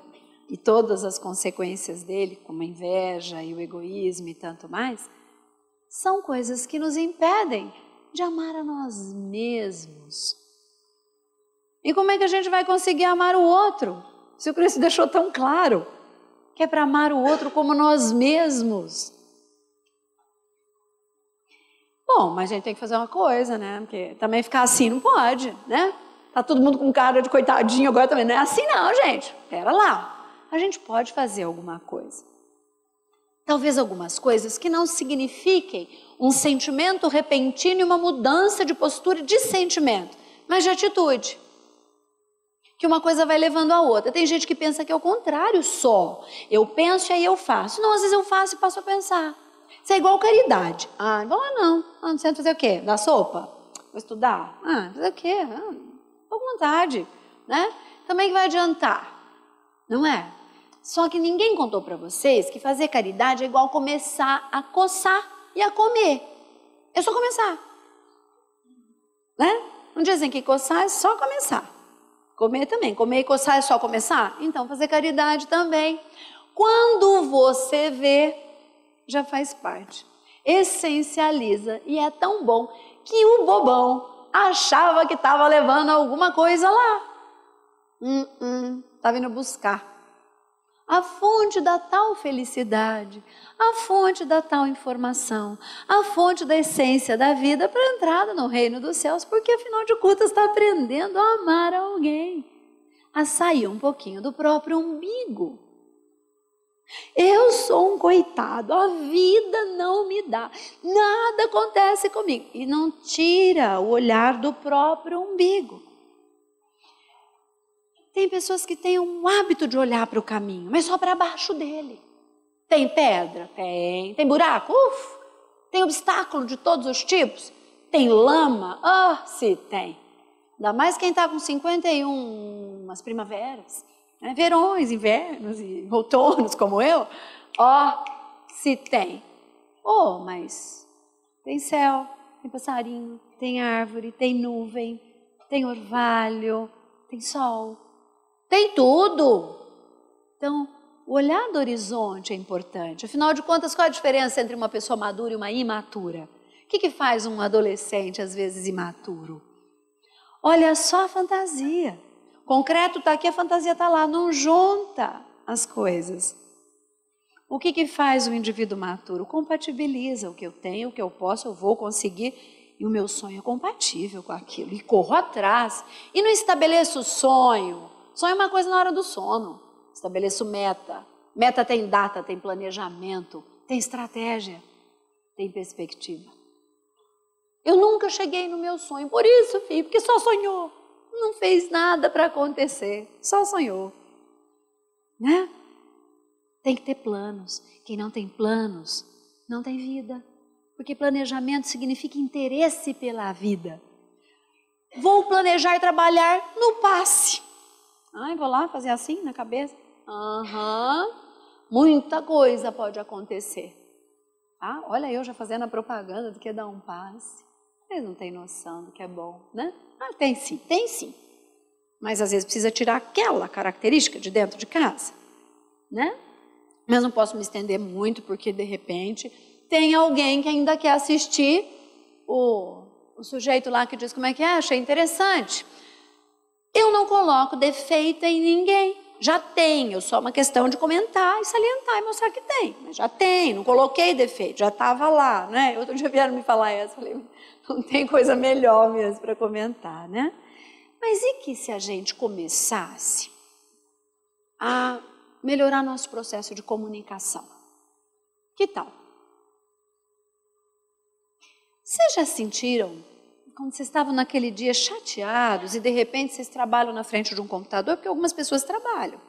e todas as consequências dele, como a inveja e o egoísmo e tanto mais, são coisas que nos impedem de amar a nós mesmos. E como é que a gente vai conseguir amar o outro? Se o Cristo deixou tão claro que é para amar o outro como nós mesmos. Bom, mas a gente tem que fazer uma coisa, né? Porque também ficar assim não pode, né? Tá todo mundo com cara de coitadinho agora também. Não é assim não, gente. Pera lá. A gente pode fazer alguma coisa. Talvez algumas coisas que não signifiquem um sentimento repentino e uma mudança de postura de sentimento, mas de atitude. Que uma coisa vai levando a outra. Tem gente que pensa que é o contrário só. Eu penso e aí eu faço. Não, às vezes eu faço e passo a pensar. Isso é igual caridade. Ah, vou lá não. Ah, não sei fazer o quê? Dar sopa? Vou estudar? Ah, fazer o quê? Ah, tô com vontade, né? Também que vai adiantar, não é? Só que ninguém contou para vocês que fazer caridade é igual começar a coçar e a comer. É só começar, né? Não dizem que coçar é só começar. Comer também. Comer e coçar é só começar? Então fazer caridade também. Quando você vê, já faz parte. Essencializa. E é tão bom que o bobão achava que estava levando alguma coisa lá. Estava indo buscar a fonte da tal felicidade, a fonte da tal informação, a fonte da essência da vida para a entrada no reino dos céus, porque afinal de contas está aprendendo a amar alguém, a sair um pouquinho do próprio umbigo. Eu sou um coitado, a vida não me dá, nada acontece comigo. E não tira o olhar do próprio umbigo. Tem pessoas que têm um hábito de olhar para o caminho, mas só para baixo dele. Tem pedra? Tem. Tem buraco? Tem obstáculo de todos os tipos? Tem lama? Se tem. Ainda mais quem está com 51, umas primaveras, né? Verões, invernos e outonos como eu. Se tem. Mas tem céu, tem passarinho, tem árvore, tem nuvem, tem orvalho, tem sol. Tem tudo. Então, o olhar do horizonte é importante. Afinal de contas, qual a diferença entre uma pessoa madura e uma imatura? O que faz um adolescente, às vezes, imaturo? Olha só a fantasia. O concreto está aqui, a fantasia está lá. Não junta as coisas. O que faz o indivíduo maturo? Compatibiliza o que eu tenho, o que eu posso, eu vou conseguir. E o meu sonho é compatível com aquilo. E corro atrás. E não estabeleço sonho. Sonho é uma coisa na hora do sono. Estabeleço meta. Meta tem data, tem planejamento, tem estratégia, tem perspectiva. Eu nunca cheguei no meu sonho, por isso, filho, porque só sonhou. Não fez nada para acontecer, só sonhou. Né? Tem que ter planos. Quem não tem planos, não tem vida. Porque planejamento significa interesse pela vida. Vou planejar e trabalhar no passe. Vou lá fazer assim na cabeça. Muita coisa pode acontecer. Olha eu já fazendo a propaganda do que é dar um passe. Vocês não têm noção do que é bom, né? Tem sim. Mas às vezes precisa tirar aquela característica de dentro de casa, né? Mas não posso me estender muito porque de repente tem alguém que ainda quer assistir o sujeito lá que diz como é que é, achei interessante. Eu não coloco defeito em ninguém. Já tenho, só uma questão de comentar e salientar e mostrar que tem. Mas já tem, não coloquei defeito, já estava lá, né? Outro dia vieram me falar essa, falei, não tem coisa melhor mesmo para comentar, né? Mas e que se a gente começasse a melhorar nosso processo de comunicação? Que tal? Vocês já sentiram, quando vocês estavam naquele dia chateados e de repente vocês trabalham na frente de um computador, porque algumas pessoas trabalham,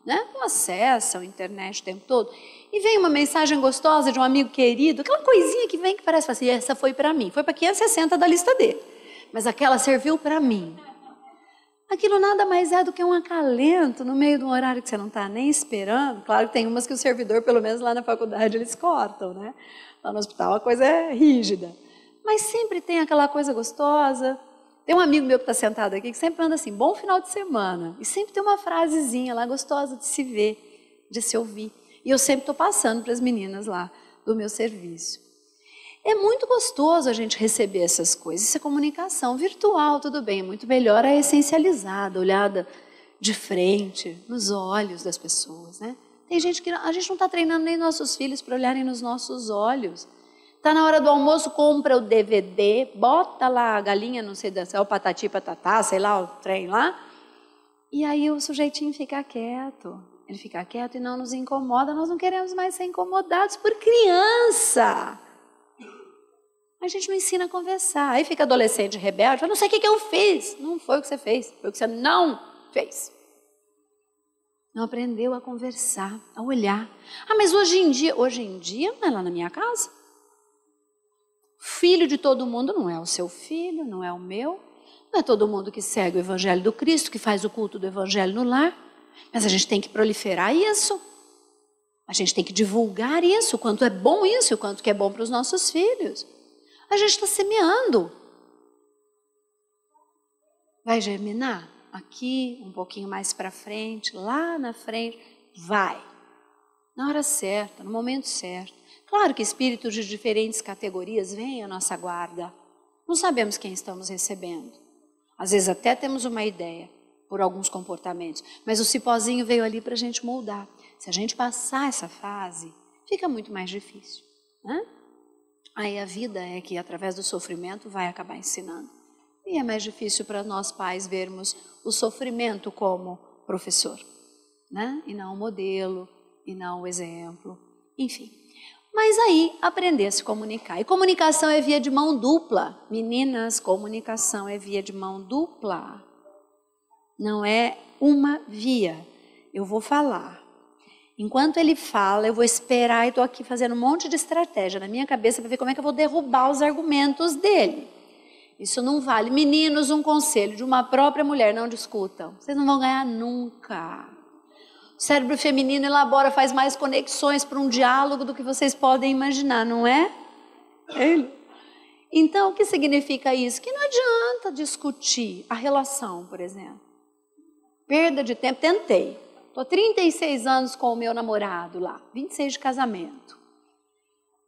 né? Não acessam a internet o tempo todo, e vem uma mensagem gostosa de um amigo querido, aquela coisinha que vem que parece assim, essa foi para mim, foi para 560 da lista dele, mas aquela serviu para mim. Aquilo nada mais é do que um acalento no meio de um horário que você não está nem esperando. Claro que tem umas que o servidor, pelo menos lá na faculdade, eles cortam, né? Lá no hospital a coisa é rígida. Mas sempre tem aquela coisa gostosa. Tem um amigo meu que está sentado aqui que sempre manda assim, bom final de semana. E sempre tem uma frasezinha lá gostosa de se ver, de se ouvir. E eu sempre estou passando para as meninas lá do meu serviço. É muito gostoso a gente receber essas coisas. Isso é comunicação virtual, tudo bem. É muito melhor a essencializada, olhada de frente, nos olhos das pessoas, né? Tem gente que a gente não está treinando nem nossos filhos para olharem nos nossos olhos. Está na hora do almoço, compra o DVD, bota lá a galinha, não sei se é o patati patatá, sei lá, o trem lá. E aí o sujeitinho fica quieto. Ele fica quieto e não nos incomoda. Nós não queremos mais ser incomodados por criança. A gente não ensina a conversar. Aí fica adolescente rebelde, fala, não sei o que eu fiz. Não foi o que você fez, foi o que você não fez. Não aprendeu a conversar, a olhar. Ah, mas hoje em dia não é lá na minha casa. Filho de todo mundo não é o seu filho, não é o meu. Não é todo mundo que segue o Evangelho do Cristo, que faz o culto do Evangelho no lar. Mas a gente tem que proliferar isso. A gente tem que divulgar isso, o quanto é bom isso, o quanto que é bom para os nossos filhos. A gente está semeando. Vai germinar? Aqui, um pouquinho mais para frente, lá na frente. Vai. Na hora certa, no momento certo. Claro que espíritos de diferentes categorias vêm à nossa guarda. Não sabemos quem estamos recebendo. Às vezes até temos uma ideia por alguns comportamentos. Mas o cipózinho veio ali para a gente moldar. Se a gente passar essa fase, fica muito mais difícil, né? Aí a vida é que, através do sofrimento, vai acabar ensinando. E é mais difícil para nós pais vermos o sofrimento como professor, né? E não o modelo, e não o exemplo, enfim. Mas aí, aprender a se comunicar. E comunicação é via de mão dupla. Meninas, comunicação é via de mão dupla. Não é uma via. Eu vou falar. Enquanto ele fala, eu vou esperar e estou aqui fazendo um monte de estratégia na minha cabeça para ver como é que eu vou derrubar os argumentos dele. Isso não vale. Meninos, um conselho de uma própria mulher, não discutam. Vocês não vão ganhar nunca. O cérebro feminino elabora, faz mais conexões para um diálogo do que vocês podem imaginar, não é? Ele. Então, o que significa isso? Que não adianta discutir a relação, por exemplo. Perda de tempo, tentei. Estou 36 anos com o meu namorado lá, 26 de casamento.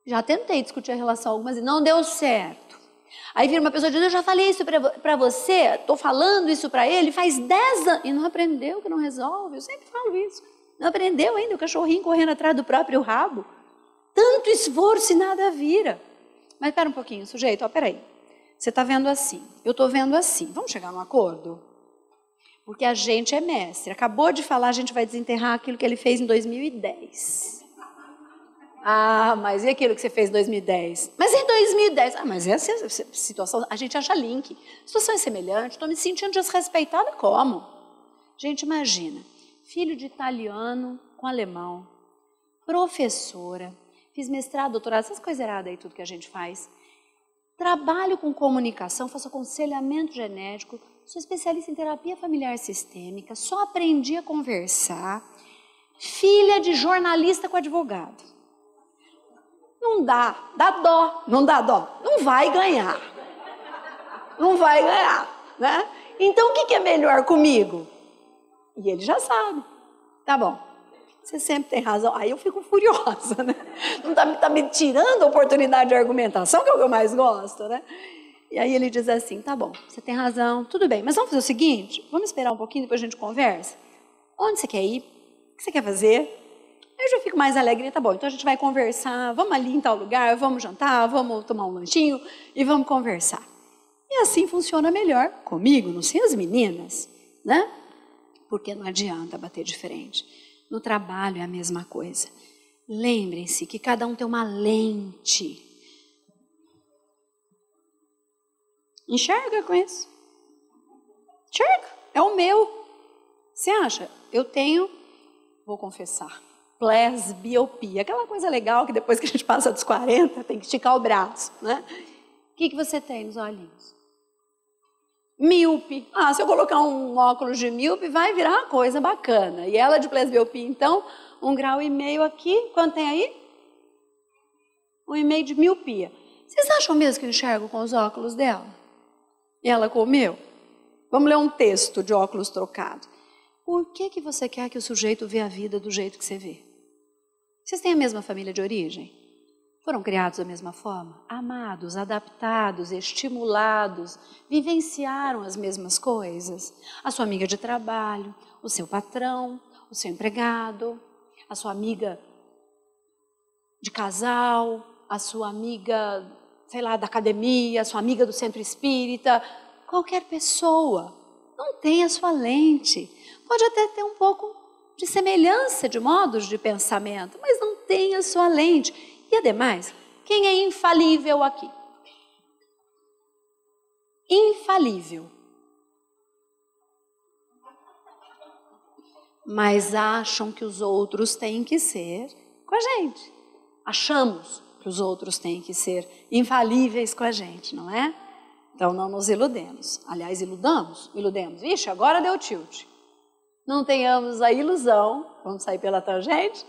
Já tentei discutir a relação algumas vezes, não deu certo. Aí vira uma pessoa e diz, eu já falei isso para você, estou falando isso para ele, faz 10 anos. E não aprendeu que não resolve, eu sempre falo isso. Não aprendeu ainda, o cachorrinho correndo atrás do próprio rabo. Tanto esforço e nada vira. Mas espera um pouquinho, sujeito, peraí. Você está vendo assim, eu estou vendo assim, vamos chegar num acordo? Porque a gente é mestre. Acabou de falar, a gente vai desenterrar aquilo que ele fez em 2010. Ah, mas e aquilo que você fez em 2010? Mas em 2010? Ah, mas essa situação, a gente acha link. Situação é semelhante, estou me sentindo desrespeitada como? Gente, imagina, filho de italiano com alemão, professora, fiz mestrado, doutorado, essas coisas erradas aí, tudo que a gente faz. Trabalho com comunicação, faço aconselhamento genético, sou especialista em terapia familiar sistêmica, só aprendi a conversar, filha de jornalista com advogado. Não dá dó, não dá dó, não vai ganhar. Não vai ganhar, né? Então o que é melhor comigo? E ele já sabe. Tá bom, você sempre tem razão. Aí eu fico furiosa, né? Não tá me tirando a oportunidade de argumentação, que é o que eu mais gosto, né? E aí ele diz assim, tá bom, você tem razão, tudo bem, mas vamos fazer o seguinte, vamos esperar um pouquinho, depois a gente conversa. Onde você quer ir? O que você quer fazer? Aí eu já fico mais alegre, tá bom, então a gente vai conversar, vamos ali em tal lugar, vamos jantar, vamos tomar um lanchinho e vamos conversar. E assim funciona melhor comigo, não sei as meninas, né? Porque não adianta bater de frente. No trabalho é a mesma coisa. Lembrem-se que cada um tem uma lente. Enxerga com isso. Enxerga, é o meu. Você acha? Eu tenho, vou confessar, presbiopia. Aquela coisa legal que depois que a gente passa dos 40, tem que esticar o braço, né? O que você tem nos olhinhos? Míope. Ah, se eu colocar um óculos de míope, vai virar uma coisa bacana. E ela de presbiopia, então, 1,5 grau aqui. Quanto tem aí? 1,5 de miopia. Vocês acham mesmo que eu enxergo com os óculos dela? E ela com o meu? Vamos ler um texto de óculos trocado. Por que você quer que o sujeito vê a vida do jeito que você vê? Vocês têm a mesma família de origem? Foram criados da mesma forma? Amados, adaptados, estimulados, vivenciaram as mesmas coisas? A sua amiga de trabalho, o seu patrão, o seu empregado, a sua amiga de casal, a sua amiga, sei lá, da academia, a sua amiga do centro espírita, qualquer pessoa. Não tem a sua lente. Pode até ter um pouco de semelhança de modos de pensamento, mas não tem a sua lente. E ademais, quem é infalível aqui? Infalível. Mas acham que os outros têm que ser com a gente. Achamos que os outros têm que ser infalíveis com a gente, não é? Então não nos iludemos. Aliás, iludemos. Ixi, agora deu tilt. Não tenhamos a ilusão, vamos sair pela tangente,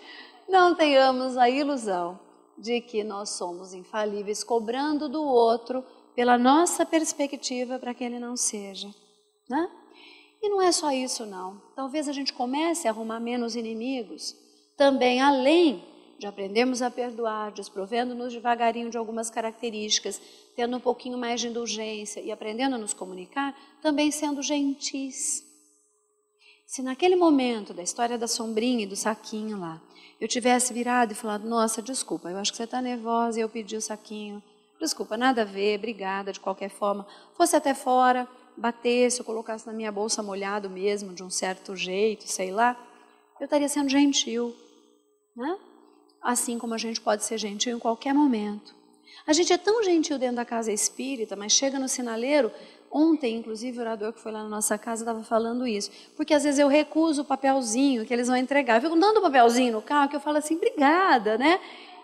não tenhamos a ilusão de que nós somos infalíveis, cobrando do outro pela nossa perspectiva para que ele não seja, né? E não é só isso não, talvez a gente comece a arrumar menos inimigos, também além de aprendermos a perdoar, desprovendo-nos devagarinho de algumas características, tendo um pouquinho mais de indulgência e aprendendo a nos comunicar, também sendo gentis. Se naquele momento da história da sombrinha e do saquinho lá, eu tivesse virado e falado, nossa, desculpa, eu acho que você está nervosa e eu pedi o saquinho. Desculpa, nada a ver, obrigada, de qualquer forma. Fosse até fora, batesse, eu colocasse na minha bolsa molhado mesmo, de um certo jeito, sei lá, eu estaria sendo gentil, né? Assim como a gente pode ser gentil em qualquer momento. A gente é tão gentil dentro da casa espírita, mas chega no sinaleiro. Ontem, inclusive, o orador que foi lá na nossa casa estava falando isso. Porque às vezes eu recuso o papelzinho que eles vão entregar. Eu fico dando o papelzinho no carro que eu falo assim, obrigada, né?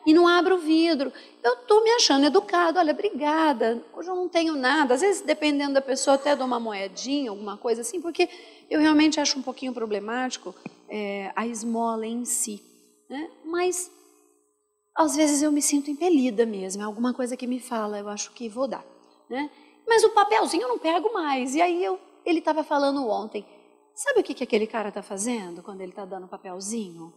E não abro o vidro. Eu estou me achando educado, olha, obrigada. Hoje eu não tenho nada. Às vezes, dependendo da pessoa, até dou uma moedinha, alguma coisa assim, porque eu realmente acho um pouquinho problemático a esmola em si, né? Mas, às vezes, eu me sinto impelida mesmo. É alguma coisa que me fala, eu acho que vou dar, né? Mas o papelzinho eu não pego mais. E aí ele estava falando ontem, sabe o que aquele cara está fazendo quando ele está dando o papelzinho?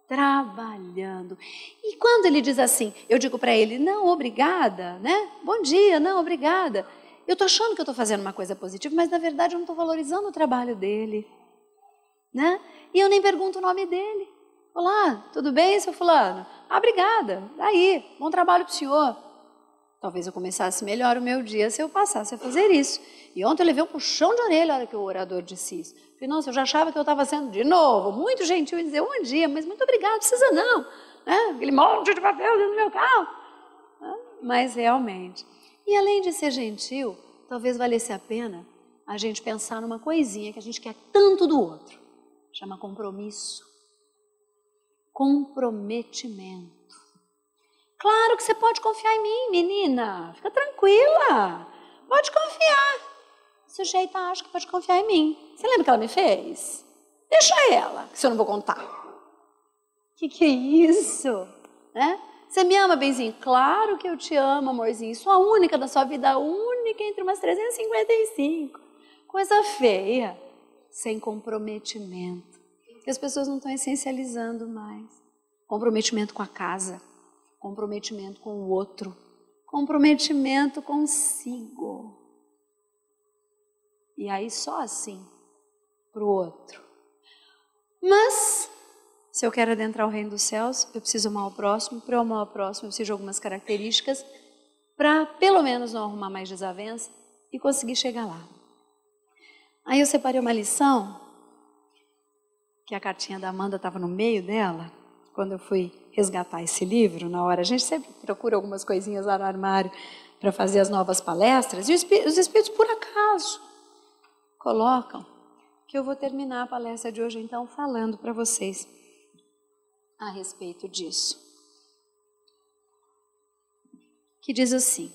Trabalhando. E quando ele diz assim, eu digo para ele, não, obrigada, né? Bom dia, não, obrigada. Eu estou achando que eu estou fazendo uma coisa positiva, mas na verdade eu não estou valorizando o trabalho dele, né? E eu nem pergunto o nome dele. Olá, tudo bem, seu fulano? Ah, obrigada, daí, bom trabalho para o senhor. Talvez eu começasse melhor o meu dia se eu passasse a fazer isso. E ontem eu levei um puxão de orelha na hora que o orador disse isso. Falei, nossa, eu já achava que eu estava sendo, de novo, muito gentil em dizer bom dia, mas muito obrigado, precisa não. Né? Aquele monte de papel dentro do meu carro. Mas realmente. E além de ser gentil, talvez valesse a pena a gente pensar numa coisinha que a gente quer tanto do outro. Chama compromisso. Comprometimento. Claro que você pode confiar em mim, menina. Fica tranquila. Pode confiar. O sujeito acha que pode confiar em mim. Você lembra o que ela me fez? Deixa ela, que eu não vou contar. Que é isso? Né? Você me ama, benzinho? Claro que eu te amo, amorzinho. Sou a única da sua vida, a única entre umas 355. Coisa feia. Sem comprometimento. Que as pessoas não estão essencializando mais. Comprometimento com a casa. Comprometimento com o outro, comprometimento consigo. E aí só assim, para o outro. Mas, se eu quero adentrar o reino dos céus, eu preciso amar o próximo. Para eu amar o próximo, eu preciso de algumas características para, pelo menos, não arrumar mais desavença e conseguir chegar lá. Aí eu separei uma lição, que a cartinha da Amanda estava no meio dela, quando eu fui resgatar esse livro, na hora, a gente sempre procura algumas coisinhas lá no armário para fazer as novas palestras, e os espíritos, por acaso, colocam que eu vou terminar a palestra de hoje, então, falando para vocês a respeito disso. Que diz assim,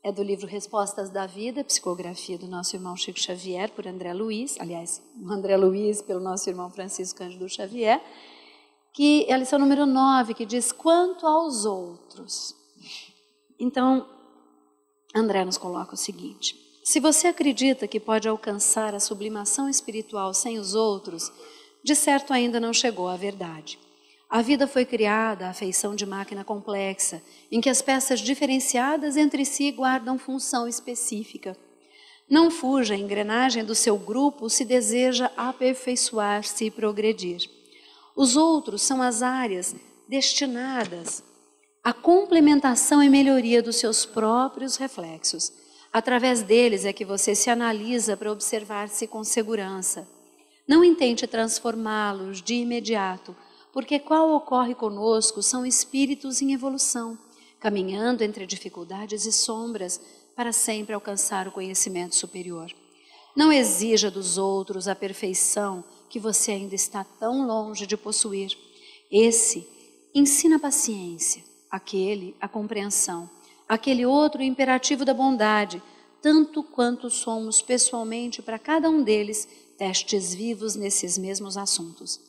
é do livro Respostas da Vida, psicografia do nosso irmão Chico Xavier, por André Luiz, aliás, André Luiz pelo nosso irmão Francisco Cândido Xavier, que é a lição número 9, que diz, quanto aos outros. Então, André nos coloca o seguinte, se você acredita que pode alcançar a sublimação espiritual sem os outros, de certo ainda não chegou à verdade. A vida foi criada à feição de máquina complexa, em que as peças diferenciadas entre si guardam função específica. Não fuja a engrenagem do seu grupo se deseja aperfeiçoar-se e progredir. Os outros são as áreas destinadas à complementação e melhoria dos seus próprios reflexos. Através deles é que você se analisa para observar-se com segurança. Não intente transformá-los de imediato, porque qual ocorre conosco são espíritos em evolução, caminhando entre dificuldades e sombras para sempre alcançar o conhecimento superior. Não exija dos outros a perfeição que você ainda está tão longe de possuir. Esse ensina a paciência, aquele a compreensão, aquele outro o imperativo da bondade, tanto quanto somos pessoalmente para cada um deles testes vivos nesses mesmos assuntos.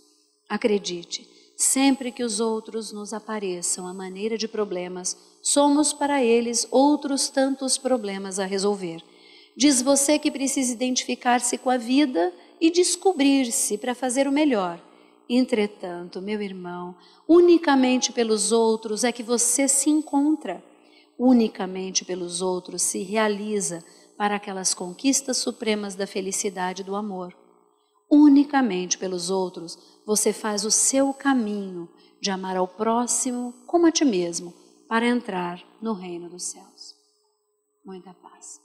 Acredite, sempre que os outros nos apareçam à maneira de problemas, somos para eles outros tantos problemas a resolver. Diz você que precisa identificar-se com a vida e descobrir-se para fazer o melhor. Entretanto, meu irmão, unicamente pelos outros é que você se encontra. Unicamente pelos outros se realiza para aquelas conquistas supremas da felicidade e do amor. Unicamente pelos outros você faz o seu caminho de amar ao próximo como a ti mesmo para entrar no reino dos céus. Muita paz.